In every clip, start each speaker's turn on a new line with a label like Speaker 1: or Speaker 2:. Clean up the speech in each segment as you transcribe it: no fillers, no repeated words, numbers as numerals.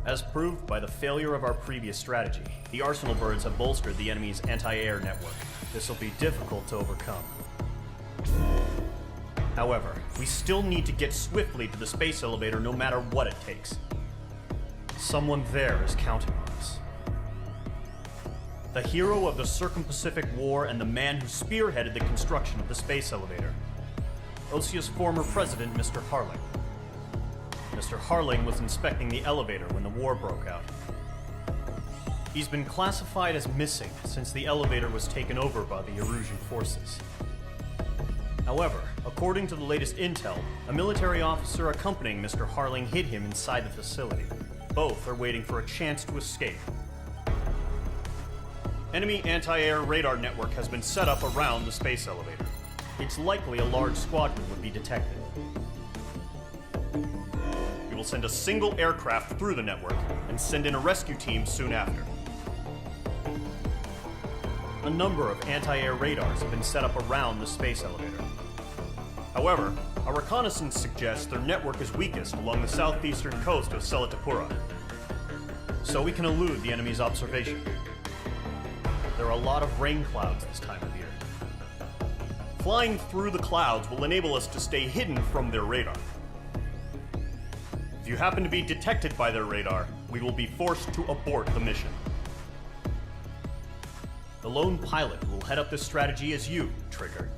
Speaker 1: As proved by the failure of our previous strategy, the Arsenal birds have bolstered the enemy's anti-air network. This will be difficult to overcome. However, we still need to get swiftly to the space elevator no matter what it takes. Someone there is counting on us. The hero of the Circum-Pacific War and the man who spearheaded the construction of the space elevator. Osia's former president, Mr. Harling. Mr. Harling was inspecting the elevator when the war broke out. He's been classified as missing since the elevator was taken over by the Erusian forces. However, according to the latest intel, a military officer accompanying Mr. Harling hid him inside the facility. Both are waiting for a chance to escape. Enemy anti-air radar network has been set up around the space elevator. It's likely a large squadron would be detected. We will send a single aircraft through the network and send in a rescue team soon after. A number of anti-air radars have been set up around the space elevator. However, our reconnaissance suggests their network is weakest along the southeastern coast of Selatapura, so we can elude the enemy's observation. There are a lot of rain clouds this time of year. Flying through the clouds will enable us to stay hidden from their radar. If you happen to be detected by their radar, we will be forced to abort the mission. The lone pilot who will head up this strategy is you, Trigger.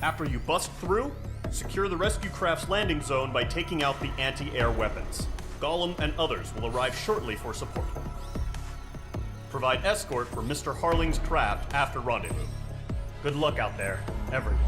Speaker 1: After you bust through, secure the rescue craft's landing zone by taking out the anti-air weapons. Gollum and others will arrive shortly for support. Provide escort for Mr. Harling's craft after rendezvous. Good luck out there, everyone.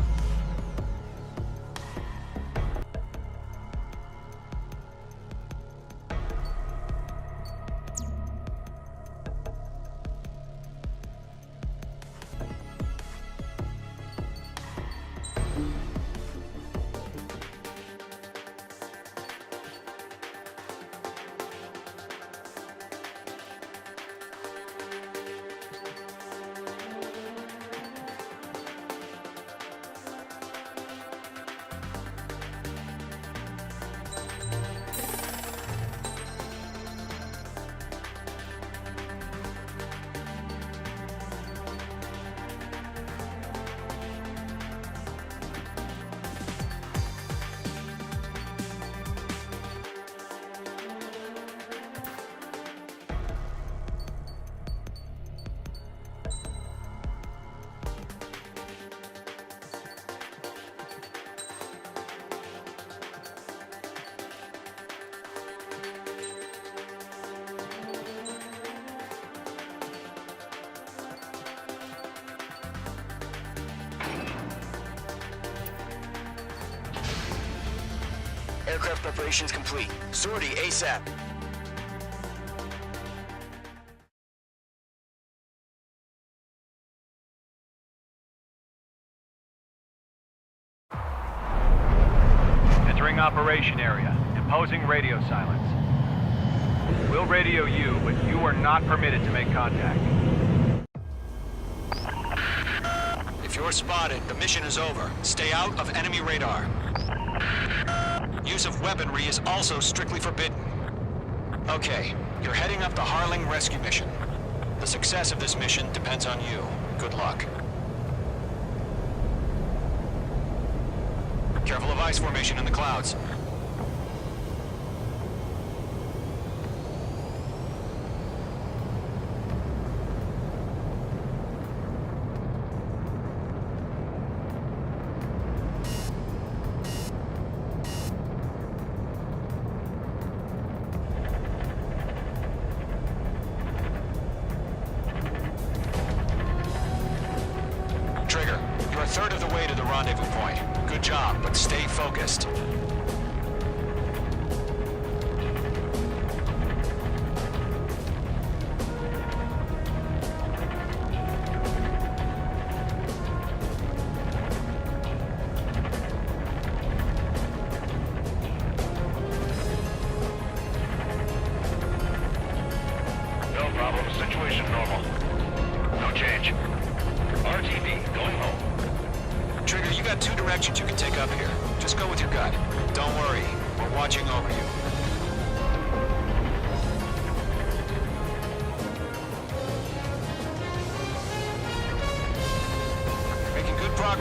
Speaker 2: Aircraft preparations complete. Sortie ASAP.
Speaker 3: Entering operation area. Imposing radio silence. We'll radio you, but you are not permitted to make contact.
Speaker 2: If you're spotted, the mission is over. Stay out of enemy radar. Use of weaponry is also strictly forbidden. Okay, you're heading up the Harling rescue mission. The success of this mission depends on you. Good luck. Careful of ice formation in the clouds. Trigger, you're a third of the way to the rendezvous point. Good job, but stay focused.
Speaker 4: No problem. Situation normal. No change. RTV, going home.
Speaker 2: Trigger, you got two directions you can take up here. Just go with your gut. Don't worry, we're watching over you.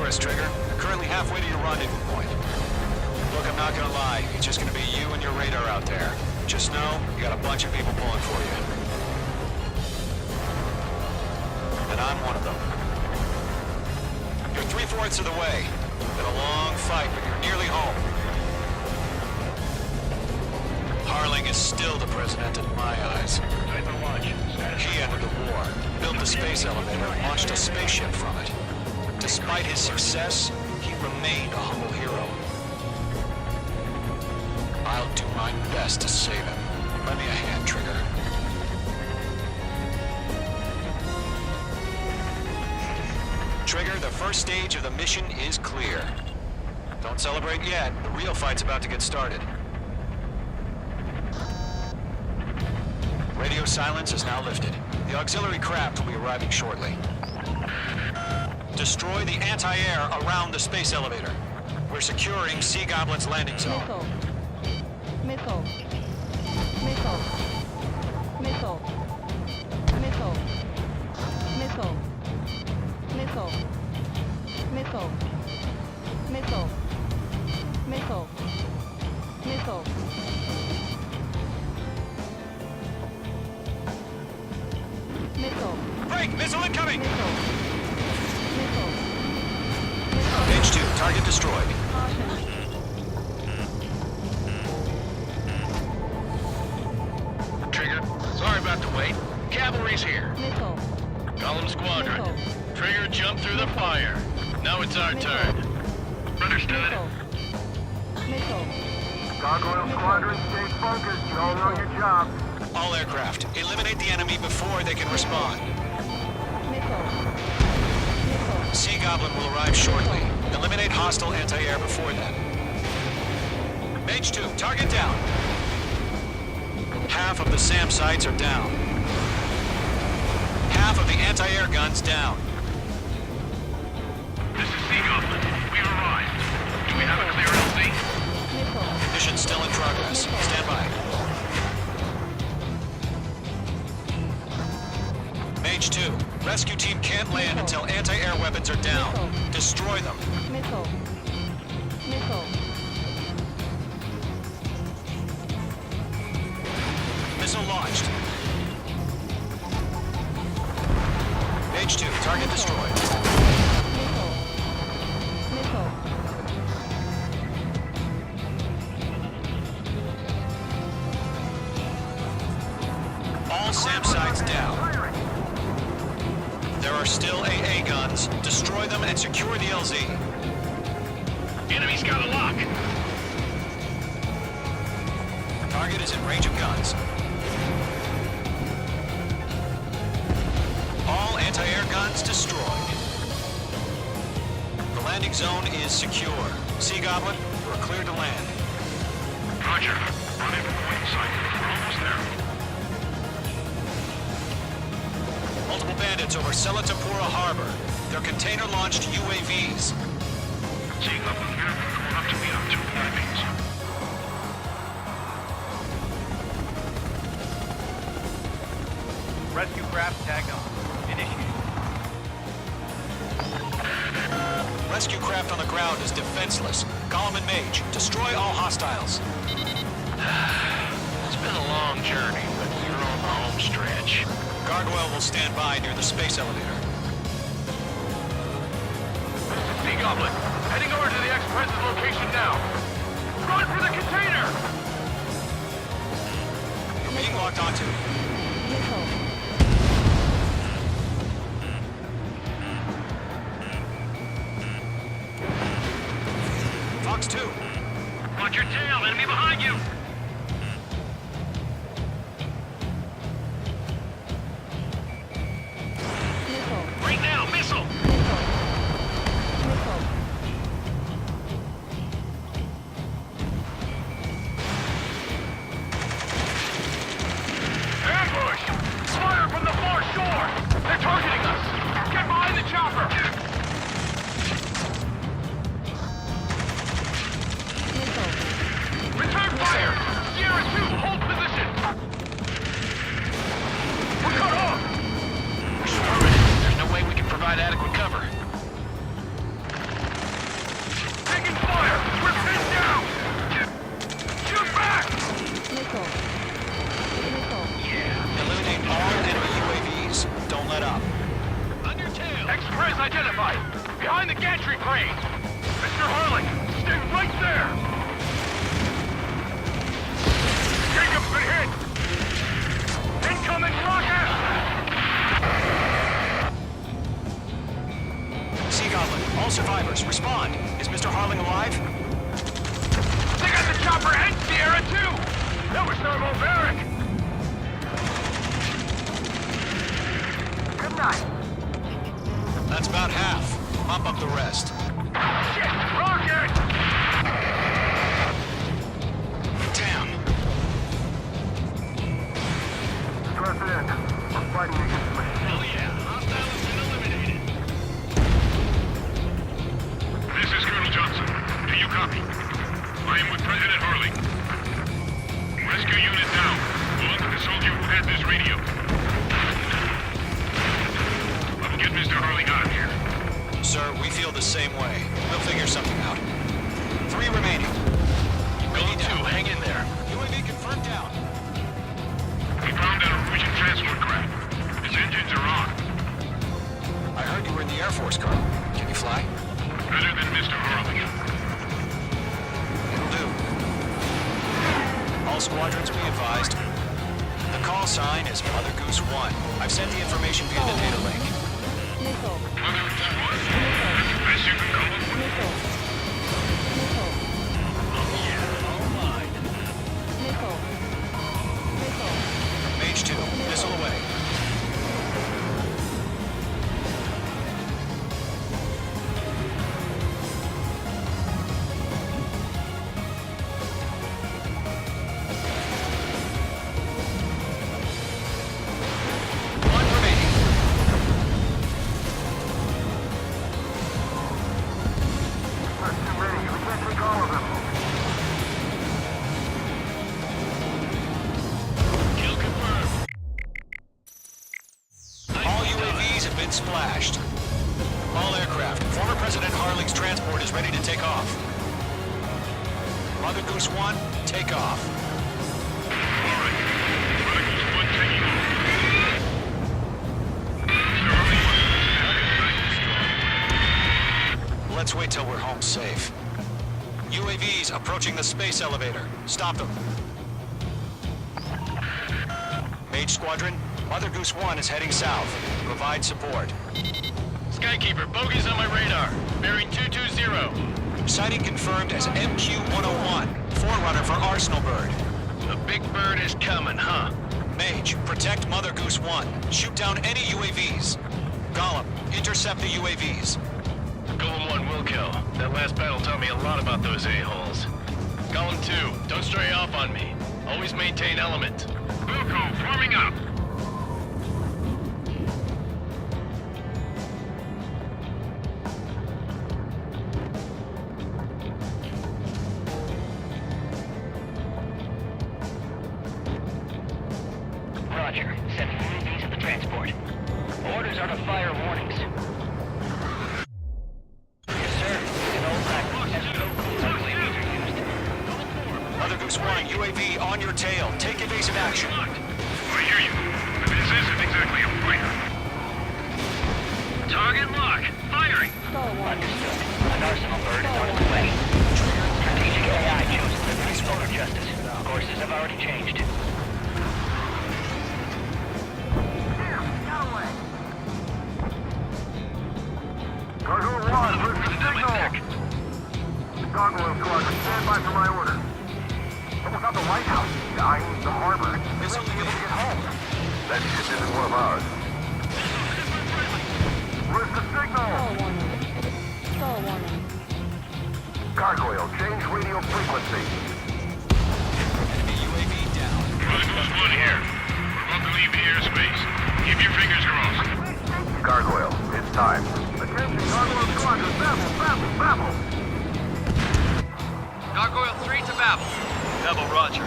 Speaker 2: progress, Trigger. Currently halfway to your rendezvous point. Look, I'm not gonna lie. It's just gonna be you and your radar out there. Just know, you got a bunch of people pulling for you. And I'm one of them. You're 3/4 of the way. Been a long fight, but you're nearly home. Harling is still the president in my eyes. He ended the war, built the space elevator, and launched a spaceship from it. Despite his success, he remained a humble hero. I'll do my best to save him. Lend me a hand, Trigger. Trigger, the first stage of the mission is clear. Don't celebrate yet. The real fight's about to get started. Radio silence is now lifted. The auxiliary craft will be arriving shortly. Destroy the anti-air around the space elevator. We're securing Sea Goblin's landing zone.
Speaker 5: Missile. Missile. Missile. Missile. Missile. Missile. Missile. Missile. Missile. Missile. Missile.
Speaker 2: Break! Missile incoming!
Speaker 5: Missile. Missile.
Speaker 2: Page 2, target destroyed.
Speaker 5: Caution.
Speaker 4: Trigger, sorry about the wait. Cavalry's here.
Speaker 5: Missile.
Speaker 4: Column Squadron.
Speaker 5: Missile.
Speaker 4: Trigger jumped through the fire. Now it's our
Speaker 5: Missile.
Speaker 4: turn. Understood.
Speaker 5: Missile. Missile.
Speaker 3: Gargoyle Squadron, stay focused. You all know your job.
Speaker 2: All aircraft, eliminate the enemy before they can respond.
Speaker 5: Missile. Missile.
Speaker 2: Sea Goblin will arrive shortly. Eliminate hostile anti-air before then. Page 2, target down. Half of the SAM sites are down. Half of the anti-air guns down.
Speaker 4: This is Sea Goblin. We've arrived. Do we have a clear LZ?
Speaker 5: Missile.
Speaker 2: Mission still in progress. Stand by. Page 2, rescue team can't land until anti-air weapons are down. Destroy them.
Speaker 5: Missile. Missile.
Speaker 2: Missile launched. Page 2, target destroyed.
Speaker 5: Missile. Missile.
Speaker 2: All SAM sites down. There are still AA guns. Destroy them and secure the LZ.
Speaker 4: Enemy's got a lock.
Speaker 2: Target is in range of guns. All anti-air guns destroyed. The landing zone is secure. Sea Goblin, you are cleared to land.
Speaker 4: Roger. Rendezvous point sight. We're almost there.
Speaker 2: Multiple bandits over Selatapura Harbor. They're container-launched UAVs.
Speaker 4: Sea Goblin here. Going up to meet up 2 UAVs.
Speaker 3: Rescue craft tagged on. Initiate.
Speaker 2: Rescue craft on the ground is defenseless. Gollum and Mage, destroy all hostiles.
Speaker 4: It's been a long journey, but we're on the home stretch.
Speaker 2: Gargoyle will stand by near the space elevator.
Speaker 4: Sea Goblin, heading over to the ex-president's location now. Run for the container!
Speaker 2: You're being locked onto.
Speaker 5: Missile.
Speaker 2: Fox 2.
Speaker 4: Watch your tail, enemy behind you!
Speaker 5: Missile.
Speaker 4: Right now, missile!
Speaker 5: Missile. Missile.
Speaker 4: Prez identified! Behind the gantry crane! Mr. Harling, stay right there! Jacob's been hit! Incoming rocket!
Speaker 2: Sea Goblin, all survivors, respond. Is Mr. Harling alive?
Speaker 4: They got the chopper and Sierra too! That was thermobaric! Good night.
Speaker 2: That's about half. Mop up the rest.
Speaker 4: Shit! Rocket!
Speaker 2: Damn.
Speaker 4: Press in. We're fighting against the machine.
Speaker 2: Hell yeah. Hostile has been eliminated.
Speaker 4: This is Colonel Johnson. Do you copy? I am with President Harling. Rescue unit down. Go on to the soldier who has this radio. I will get Mr. Harling out of here.
Speaker 2: Sir, we feel the same way. We'll figure something out. 3 remaining.
Speaker 4: Going to. Hang in there.
Speaker 2: UAV confirmed down.
Speaker 4: We found a Norwegian transport craft. Its engines are on.
Speaker 2: I heard you were in the Air Force, Colonel. Can you fly?
Speaker 4: Better than Mr. Harling.
Speaker 2: It'll do. All squadrons be advised. The call sign is Mother Goose 1. I've sent the information via the data link.
Speaker 5: Missile.
Speaker 4: Mother Goose 1? That's the best you can call it?
Speaker 5: Missile. Missile. Missile. Missile.
Speaker 2: Mage 2, missile away. One remaining.
Speaker 4: That's too many. We can't take all of them. Kill confirmed.
Speaker 2: All UAVs have been splashed. All aircraft, former President Harling's transport is ready to take off. Mother Goose 1, take off.
Speaker 4: All right. Mother Goose 1 taking off. Mr. Harling wants
Speaker 2: Let's wait till we're home safe. UAVs approaching the space elevator. Stop them. Mage Squadron, Mother Goose 1 is heading south. Provide support.
Speaker 4: Skykeeper, bogeys on my radar. Bearing 220.
Speaker 2: Sighting confirmed as MQ-101, forerunner for Arsenal Bird.
Speaker 4: The big bird is coming, huh?
Speaker 2: Mage, protect Mother Goose 1. Shoot down any UAVs. Gollum, intercept the UAVs.
Speaker 4: Golem 1 will kill. That last battle taught me a lot about those a-holes. Golem 2, don't stray off on me. Always maintain element. Wilco, forming up.
Speaker 6: Roger. Sending UAVs at the transport. Orders are to fire warnings. Yes, sir. An old practice. As UAVs are used.
Speaker 2: Mother Goose 1, UAV on your tail. Take evasive action.
Speaker 4: I hear you. But this isn't exactly a fighter. Target lock. Firing.
Speaker 5: Skull 1.
Speaker 6: Understood. An Arsenal bird is on its way. Strategic AI chosen to bring solar justice. Courses have already changed.
Speaker 4: Cargo 1, listen to signal. Gargoyle Squadron, stand by for my order. Almost out the lighthouse. I mean the harbor. We won't be able to get home. That ship isn't one of ours. Where's the signal?
Speaker 5: Skull warning. Skull warning.
Speaker 4: Gargoyle, change radio frequency.
Speaker 2: Enemy UAV down.
Speaker 4: Mother Goose 1 here. We're about to leave the airspace. Keep your fingers crossed. Gargoyle, it's time. Attention, Gargoyle Squadron, Babel, Babel, Babel!
Speaker 7: Gargoyle 3 to Babel.
Speaker 4: Babel, roger.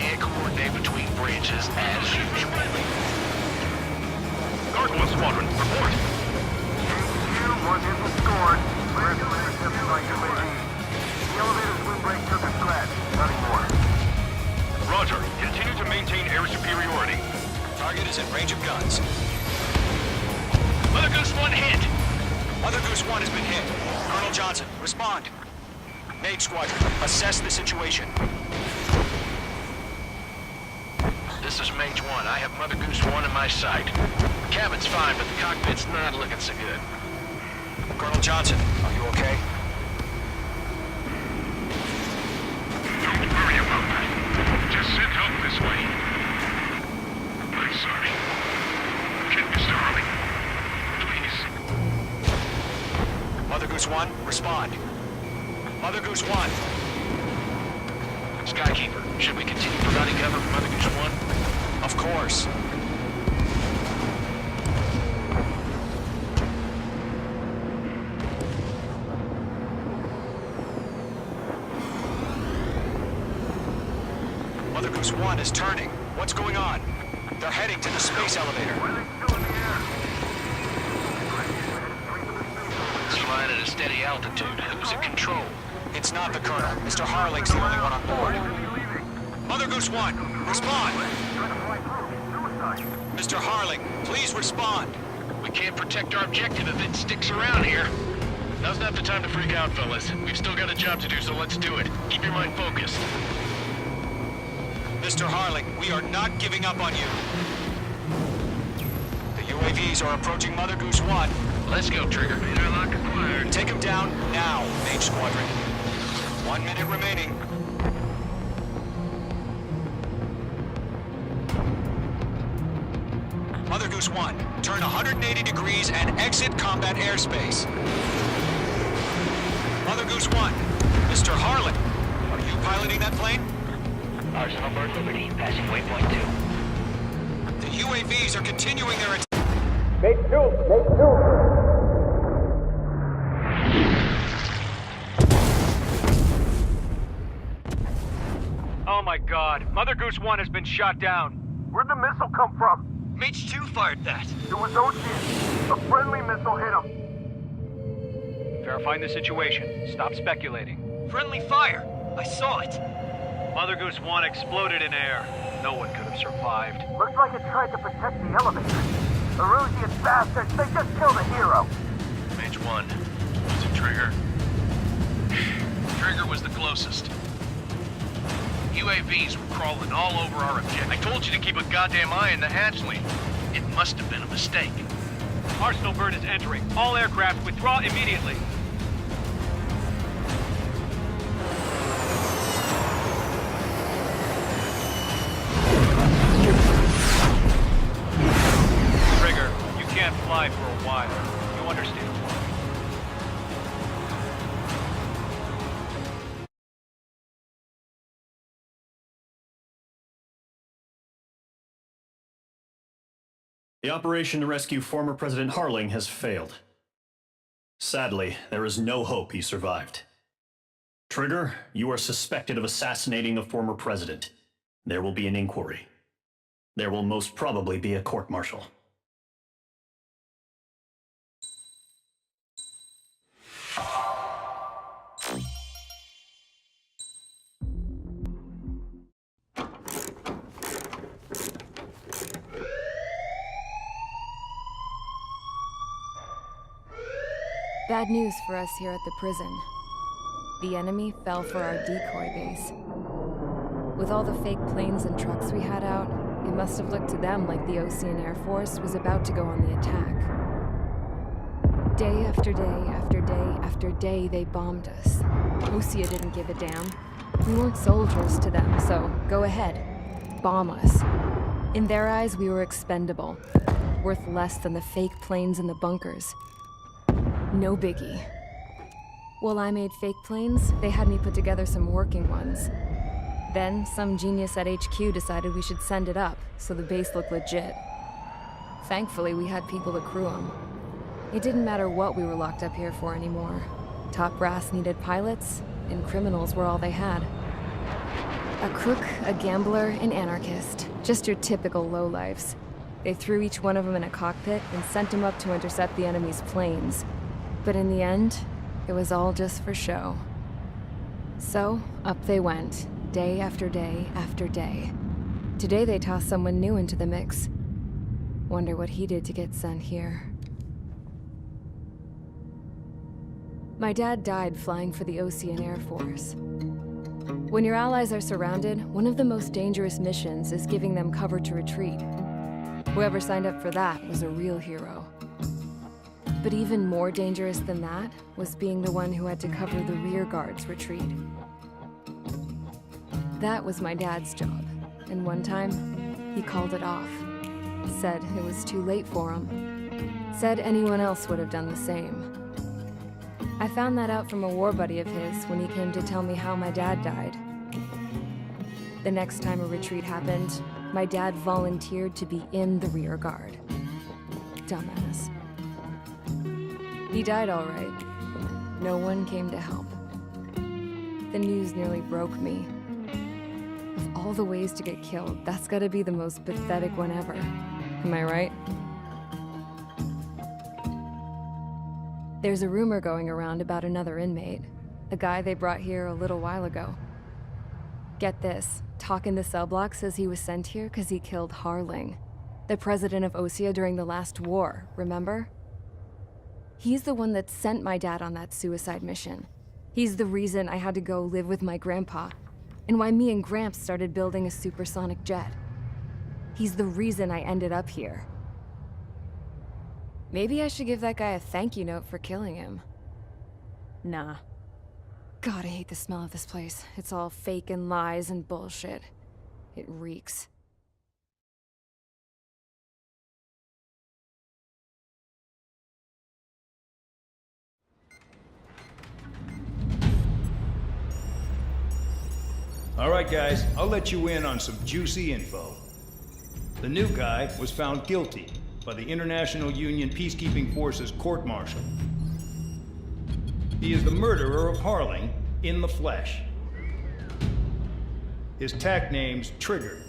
Speaker 6: can't coordinate between branches as usual.
Speaker 3: Guard 1 Squadron, report.
Speaker 4: HQ, 1 hit was scored. Clear to intercept by UAV. The elevator's windbreak took a scratch. Nothing more.
Speaker 3: Roger. Continue to maintain air superiority.
Speaker 2: Target is in range of guns.
Speaker 6: Mother Goose 1 hit.
Speaker 2: Mother Goose 1 has been hit. Colonel Johnson, respond. Mage Squadron, assess the situation.
Speaker 6: This is Mage 1. I have Mother Goose 1 in my sight. The cabin's fine, but the cockpit's not looking so good.
Speaker 2: Colonel Johnson, are you okay?
Speaker 7: Don't worry about that. Just send help this way. I'm sorry. Get Mr. Harling. Please.
Speaker 2: Mother Goose 1, respond. Mother Goose 1.
Speaker 6: Skykeeper, should we continue providing cover for Mother Goose 1?
Speaker 2: Of course. Mother Goose 1 is turning. What's going on? They're heading to the space elevator.
Speaker 4: Why are they still in the air?
Speaker 6: It's flying at a steady altitude. Who's in control?
Speaker 2: It's not the Colonel. Mr. Harling's the only one on board. Mother Goose 1, respond! Mr. Harling, please respond.
Speaker 6: We can't protect our objective if it sticks around here. Now's not the time to freak out, fellas. We've still got a job to do, so let's do it. Keep your mind focused.
Speaker 2: Mr. Harling, we are not giving up on you. The UAVs are approaching Mother Goose 1.
Speaker 6: Let's go, Trigger.
Speaker 7: Interlock acquired.
Speaker 2: Take them down now, Mage Squadron. 1 minute remaining. Mother Goose 1, turn 180 degrees and exit combat airspace. Mother Goose 1, Mr. Harling, are you piloting that plane?
Speaker 6: Arsenal Bird Liberty, passing waypoint 2.
Speaker 2: The UAVs are continuing their attack.
Speaker 3: Oh my god. Mother Goose 1 has been shot down.
Speaker 4: Where'd the missile come from?
Speaker 6: Mage 2 fired that.
Speaker 4: It was Ocean. A friendly missile hit him.
Speaker 3: Verifying the situation. Stop speculating.
Speaker 6: Friendly fire. I saw it.
Speaker 3: Mother Goose 1 exploded in air. No one could have survived.
Speaker 4: Looks like it tried to protect the elevator. Erusian bastards, they just killed a hero.
Speaker 6: Mage 1. Was it Trigger? Trigger was the closest. UAVs were crawling all over our objective. I told you to keep a goddamn eye on the hatchling. It must have been a mistake.
Speaker 3: Arsenal Bird is entering. All aircraft withdraw immediately. Trigger, you can't fly for a while. You understand why.
Speaker 1: The operation to rescue former President Harling has failed. Sadly, there is no hope he survived. Trigger, you are suspected of assassinating a former president. There will be an inquiry. There will most probably be a court-martial.
Speaker 8: Bad news for us here at the prison. The enemy fell for our decoy base. With all the fake planes and trucks we had out, it must have looked to them like the Ocean Air Force was about to go on the attack. Day after day after day after day, they bombed us. Osea didn't give a damn. We weren't soldiers to them, so go ahead. Bomb us. In their eyes, we were expendable. Worth less than the fake planes in the bunkers. No biggie. While I made fake planes, they had me put together some working ones. Then, some genius at HQ decided we should send it up, so the base looked legit. Thankfully, we had people to crew them. It didn't matter what we were locked up here for anymore. Top brass needed pilots, and criminals were all they had. A crook, a gambler, an anarchist. Just your typical lowlifes. They threw each one of them in a cockpit and sent them up to intercept the enemy's planes. But in the end, it was all just for show. So, up they went, day after day after day. Today they tossed someone new into the mix. Wonder what he did to get sent here. My dad died flying for the Ocean Air Force. When your allies are surrounded, one of the most dangerous missions is giving them cover to retreat. Whoever signed up for that was a real hero. But even more dangerous than that was being the one who had to cover the rear guard's retreat. That was my dad's job, and one time, he called it off. Said it was too late for him. Said anyone else would have done the same. I found that out from a war buddy of his when he came to tell me how my dad died. The next time a retreat happened, my dad volunteered to be in the rear guard. Dumbass. He died all right. No one came to help. The news nearly broke me. Of all the ways to get killed, that's gotta be the most pathetic one ever. Am I right? There's a rumor going around about another inmate. A guy they brought here a little while ago. Get this, talk in the cell block says he was sent here because he killed Harling, the president of Osea during the last war, remember? He's the one that sent my dad on that suicide mission. He's the reason I had to go live with my grandpa, and why me and Gramps started building a supersonic jet. He's the reason I ended up here. Maybe I should give that guy a thank you note for killing him. Nah. God, I hate the smell of this place. It's all fake and lies and bullshit. It reeks.
Speaker 9: All right, guys, I'll let you in on some juicy info. The new guy was found guilty by the International Union Peacekeeping Forces court-martial. He is the murderer of Harling in the flesh. His tack name's Trigger.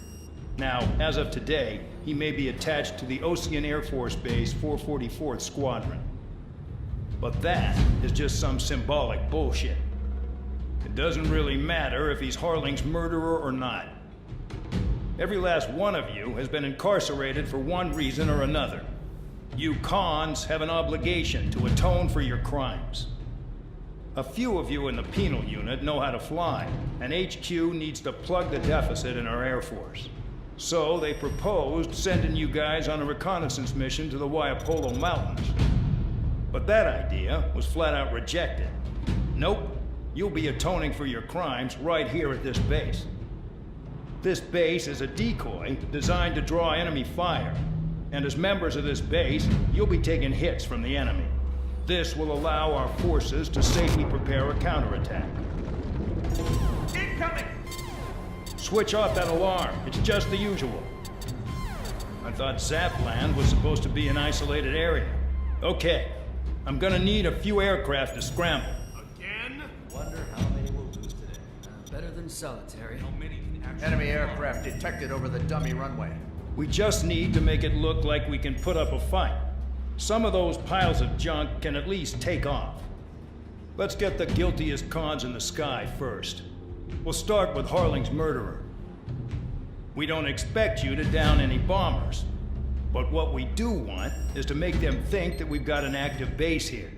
Speaker 9: Now, as of today, he may be attached to the Ocean Air Force Base 444th Squadron. But that is just some symbolic bullshit. It doesn't really matter if he's Harling's murderer or not. Every last one of you has been incarcerated for one reason or another. You cons have an obligation to atone for your crimes. A few of you in the penal unit know how to fly, and HQ needs to plug the deficit in our Air Force. So they proposed sending you guys on a reconnaissance mission to the Waiapolo Mountains. But that idea was flat out rejected. Nope, you'll be atoning for your crimes right here at this base. This base is a decoy designed to draw enemy fire, and as members of this base, you'll be taking hits from the enemy. This will allow our forces to safely prepare a counterattack.
Speaker 4: Incoming!
Speaker 9: Switch off that alarm. It's just the usual. I thought Zapland was supposed to be an isolated area. Okay, I'm gonna need a few aircraft to scramble.
Speaker 6: Again?
Speaker 10: Wonder how many we'll lose today. Better than solitary.
Speaker 6: How many can actually...
Speaker 10: Enemy aircraft detected over the dummy runway.
Speaker 9: We just need to make it look like we can put up a fight. Some of those piles of junk can at least take off. Let's get the guiltiest cons in the sky first. We'll start with Harling's murderer. We don't expect you to down any bombers, but what we do want is to make them think that we've got an active base here.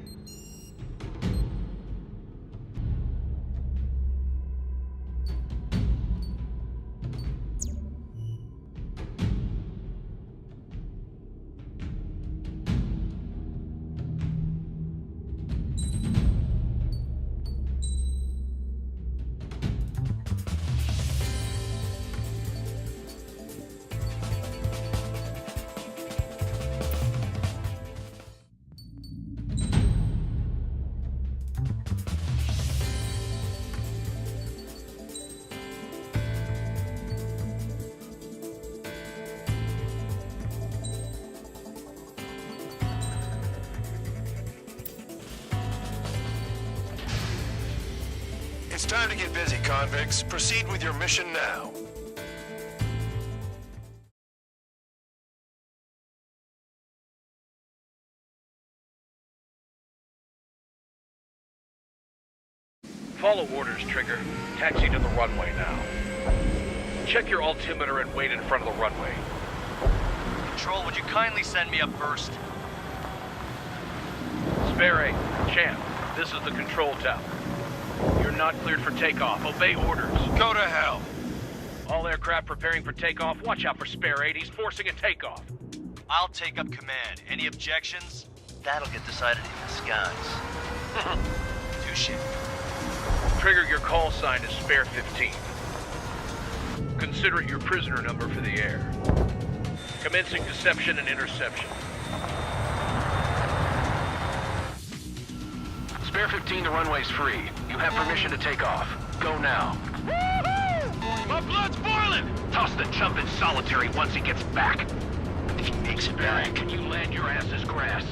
Speaker 7: It's time to get busy, convicts. Proceed with your mission now.
Speaker 6: Follow orders, Trigger. Taxi to the runway now. Check your altimeter and wait in front of the runway.
Speaker 3: Control, would you kindly send me up first?
Speaker 6: Spare 8, Champ, this is the control tower. You're not cleared for takeoff. Obey orders.
Speaker 7: Go to hell.
Speaker 6: All aircraft preparing for takeoff. Watch out for Spare 8. He's forcing a takeoff.
Speaker 3: I'll take up command. Any objections? That'll get decided in the skies. Touche.
Speaker 6: Trigger, your call sign is Spare 15. Consider it your prisoner number for the air. Commencing deception and interception.
Speaker 7: Spare 15, the runway's free. You have permission to take off. Go now. My blood's boiling! Toss the chump in solitary once he gets back. If he makes it back, can you land your ass as grass?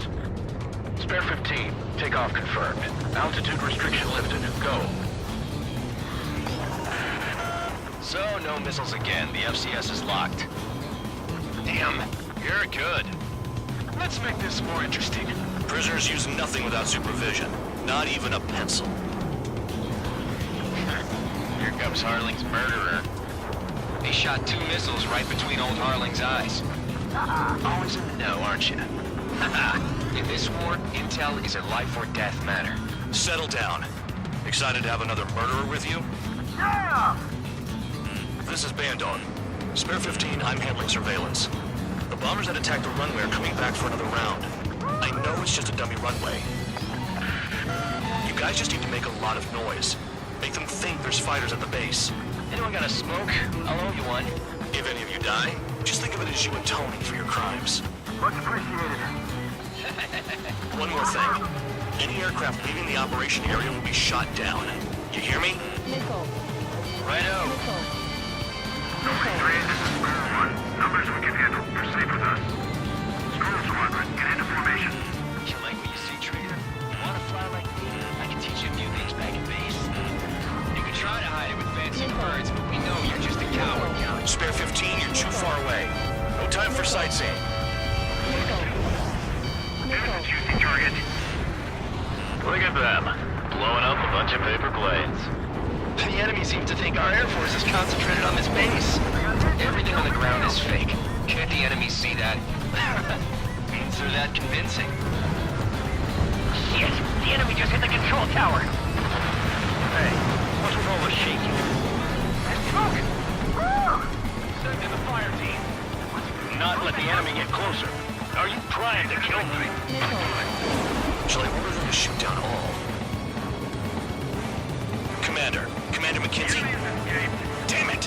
Speaker 7: Spare 15, takeoff confirmed. Altitude restriction lifted. Go.
Speaker 2: So, no missiles again. The FCS is locked. Damn, you're good.
Speaker 7: Let's make this more interesting.
Speaker 2: Prisoners use nothing without supervision. Not even a pencil. Here comes Harling's murderer. He shot 2 missiles right between old Harling's eyes. Always in the know, aren't you? In this war, intel is a life or death matter. Settle down. Excited to have another murderer with you?
Speaker 4: Yeah!
Speaker 2: This is Bandon. Spare 15, I'm handling surveillance. The bombers that attacked the runway are coming back for another round. I know it's just a dummy runway. You guys just need to make a lot of noise. Make them think there's fighters at the base. Anyone got a smoke? I'll owe you one. If any of you die, just think of it as you atoning for your crimes.
Speaker 4: Much appreciated.
Speaker 2: One more thing. Any aircraft leaving the operation area will be shot down. You hear me?
Speaker 5: Nickel.
Speaker 2: Righto.
Speaker 5: Nickel.
Speaker 4: This is Squirrel 1. Numbers we can handle. Proceed with us. Squirrel Squadron, get into formation.
Speaker 2: You like what you see, Trigger? You want to fly like me? I can teach you a few things back at base. You can try to hide it with fancy words, but we know you're just a coward. Spare 15, you're too far away. No time for sightseeing.
Speaker 5: Nickel. Nickel.
Speaker 4: Juicy target.
Speaker 7: Look at them. Blowing up a bunch of paper planes.
Speaker 2: The enemy seems to think our Air Force is concentrated on this base. Everything on the ground is fake. Can't the enemy see that? Means they're that convincing.
Speaker 4: Shit! The enemy just hit the control tower!
Speaker 6: Hey, what's with all the shaking?
Speaker 4: It's smoke!
Speaker 6: Send in the fire team.
Speaker 7: Not let the enemy get closer. Are you trying to kill me?
Speaker 5: Nickel.
Speaker 2: Shall I order them to shoot down all? Commander McKenzie? Damn it!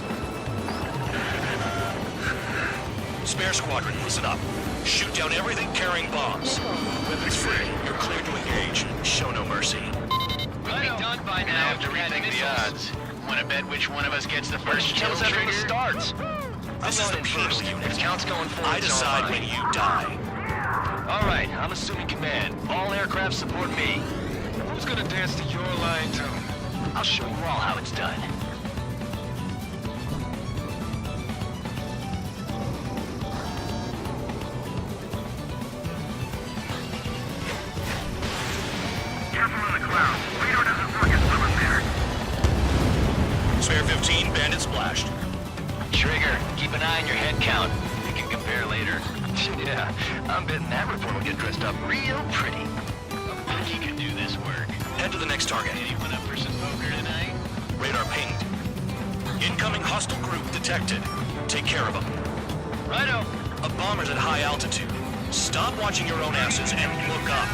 Speaker 2: Spare squadron, listen up. Shoot down everything carrying bombs. Weapons free. You're cleared to engage. Show no mercy. We'll be done by now.
Speaker 7: Have to rethink the odds. Want to bet which one of us gets the first kill
Speaker 2: Kills after
Speaker 7: trigger?
Speaker 2: the starts. This is the penal unit. Counts going forward. I decide when you die. All right, I'm assuming command. All aircraft support me.
Speaker 7: Who's gonna dance to your line tune?
Speaker 2: I'll show you all how it's done.
Speaker 4: Careful in the clouds. Radar doesn't work as well up there.
Speaker 2: Spare 15, bandit splashed. Trigger, keep an eye on your head count. We can compare later. Yeah, I'm betting that report will get dressed up real pretty. I think you can do this work. Head to the next target. Anyone up for some poker tonight? Radar pinged. Incoming hostile group detected. Take care of them. Righto. A bomber's at high altitude. Stop watching your own asses and look up.